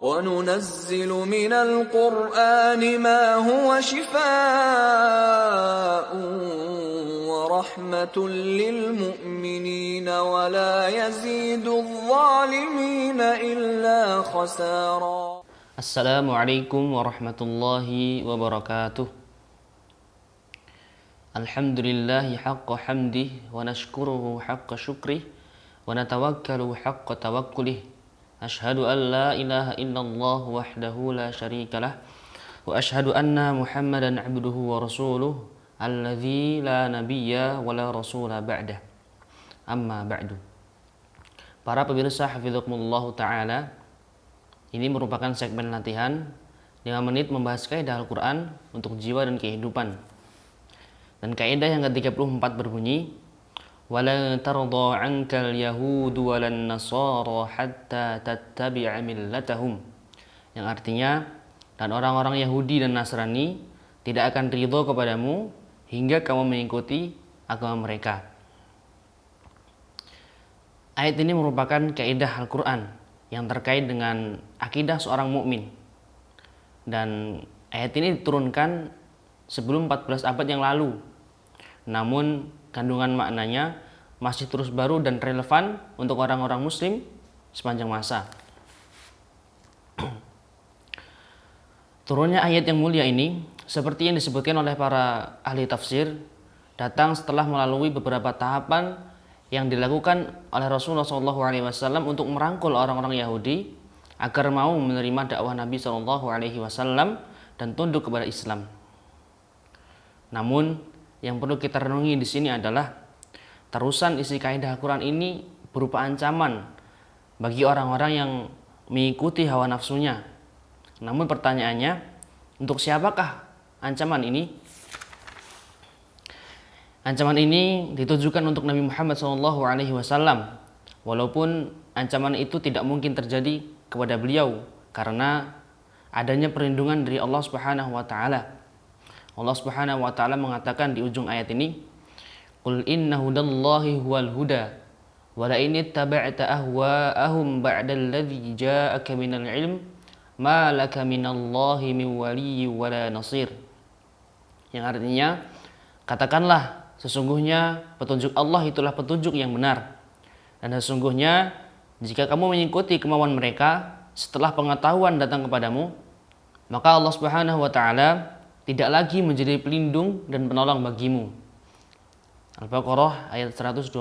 وَنُنَزِّلُ مِنَ الْقُرْآنِ مَا هُوَ شِفَاءٌ وَرَحْمَةٌ لِّلْمُؤْمِنِينَ وَلَا يَزِيدُ الظَّالِمِينَ إِلَّا خَسَارًا. Assalamualaikum warahmatullahi wabarakatuh. Alhamdulillahi haqqa hamdih wa nashkuruhu haqqa syukrih wa natawakkalu haqqa tawakkulih. Ashhadu an la ilaha illallah wahdahu la syarikalah wa ashhadu anna Muhammadan abduhu wa rasuluh alladzi la nabiyya wa la rasula ba'dah. Amma ba'du. Para pemirsa hafizakumullah taala, ini merupakan segmen latihan 5 menit membahas kaidah Al-Quran untuk jiwa dan kehidupan. Dan kaidah yang ke-34 berbunyi, وَلَن تَرْضَى عَنْكَ الْيَهُودُ وَلَا النَّصَارَى حَتَّى تَتَّبِعَ مِلَّتَهُمْ. Yang artinya, dan orang-orang Yahudi dan Nasrani tidak akan ridho kepadamu hingga kamu mengikuti agama mereka. Ayat ini merupakan kaidah Al-Quran yang terkait dengan akidah seorang mukmin. Dan ayat ini diturunkan sebelum 14 abad yang lalu. Namun kandungan maknanya masih terus baru dan relevan untuk orang-orang muslim sepanjang masa. Turunnya ayat yang mulia ini, seperti yang disebutkan oleh para ahli tafsir, datang setelah melalui beberapa tahapan yang dilakukan oleh Rasulullah SAW untuk merangkul orang-orang Yahudi agar mau menerima dakwah Nabi SAW dan tunduk kepada Islam. Namun yang perlu kita renungi di sini adalah terusan isi kaidah Al-Quran ini berupa ancaman bagi orang-orang yang mengikuti hawa nafsunya. Namun pertanyaannya, untuk siapakah ancaman ini? Ancaman ini ditujukan untuk Nabi Muhammad SAW, walaupun ancaman itu tidak mungkin terjadi kepada beliau karena adanya perlindungan dari Allah Subhanahu wa taala. Allah Subhanahu wa taala mengatakan di ujung ayat ini, "Qul inna hudallahi huwal huda wa la in ittaba'ta ahwa'ahum ba'dal ladzi ja'aka minal ilm ma laka minallahi min waliyyin wa la nasir." Yang artinya, katakanlah, sesungguhnya petunjuk Allah itulah petunjuk yang benar. Dan sesungguhnya jika kamu mengikuti kemauan mereka setelah pengetahuan datang kepadamu, maka Allah Subhanahu wa taala tidak lagi menjadi pelindung dan penolong bagimu. Al-Baqarah ayat 120.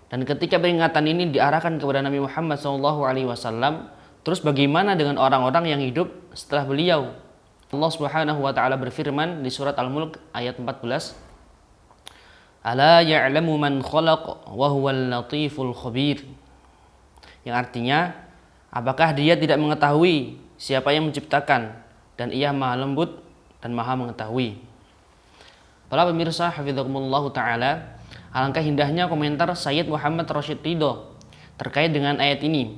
Dan ketika peringatan ini diarahkan kepada Nabi Muhammad SAW, terus bagaimana dengan orang-orang yang hidup setelah beliau? Allah Subhanahu wa taala berfirman di surat Al-Mulk ayat 14, "Ala ya'lamu man khalaq wa huwal latiful khabir." Yang artinya, apakah dia tidak mengetahui siapa yang menciptakan dan ia maha lembut dan maha mengetahui. Para pemirsa hafizakumullah taala, alangkah indahnya komentar Sayyid Muhammad Rashid Ridho terkait dengan ayat ini.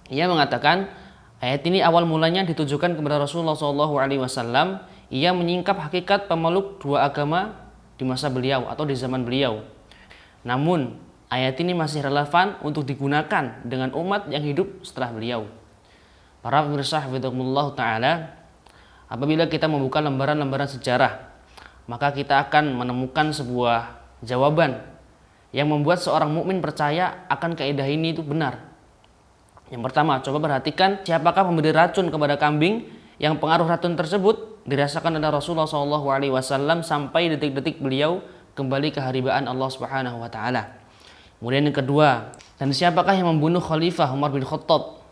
Ia mengatakan, ayat ini awal mulanya ditujukan kepada Rasulullah SAW. Ia menyingkap hakikat pemeluk dua agama di masa beliau atau di zaman beliau. Namun ayat ini masih relevan untuk digunakan dengan umat yang hidup setelah beliau. Para pemirsa hafizakumullah taala, apabila kita membuka lembaran-lembaran sejarah, maka kita akan menemukan sebuah jawaban yang membuat seorang mukmin percaya akan kaidah ini itu benar. Yang pertama, coba perhatikan siapakah pemberi racun kepada kambing yang pengaruh racun tersebut dirasakan oleh Rasulullah SAW sampai detik-detik beliau kembali ke haribaan Allah Subhanahu wa taala. Kemudian yang kedua, dan siapakah yang membunuh Khalifah Umar bin Khattab?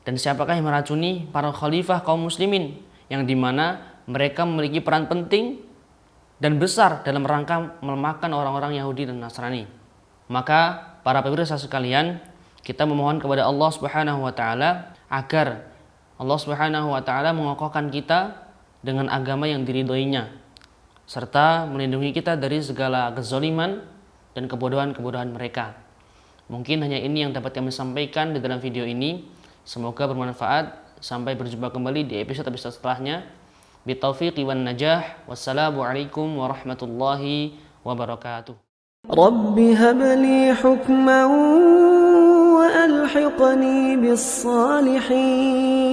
Dan siapakah yang meracuni para khalifah kaum muslimin yang dimana mereka memiliki peran penting dan besar dalam rangka melemahkan orang-orang Yahudi dan Nasrani? Maka para pemirsa sekalian, kita memohon kepada Allah Subhanahu wa taala agar Allah Subhanahu wa taala mengokohkan kita dengan agama yang diridhoinya serta melindungi kita dari segala kezaliman dan kebodohan-kebodohan mereka. Mungkin hanya ini yang dapat kami sampaikan di dalam video ini. Semoga bermanfaat. Sampai berjumpa kembali di episode-episode setelahnya. Bitaufiqi wan najah. Wassalamualaikum warahmatullahi wabarakatuh. Rabbi habli hukman wa وألحقني بالصالحين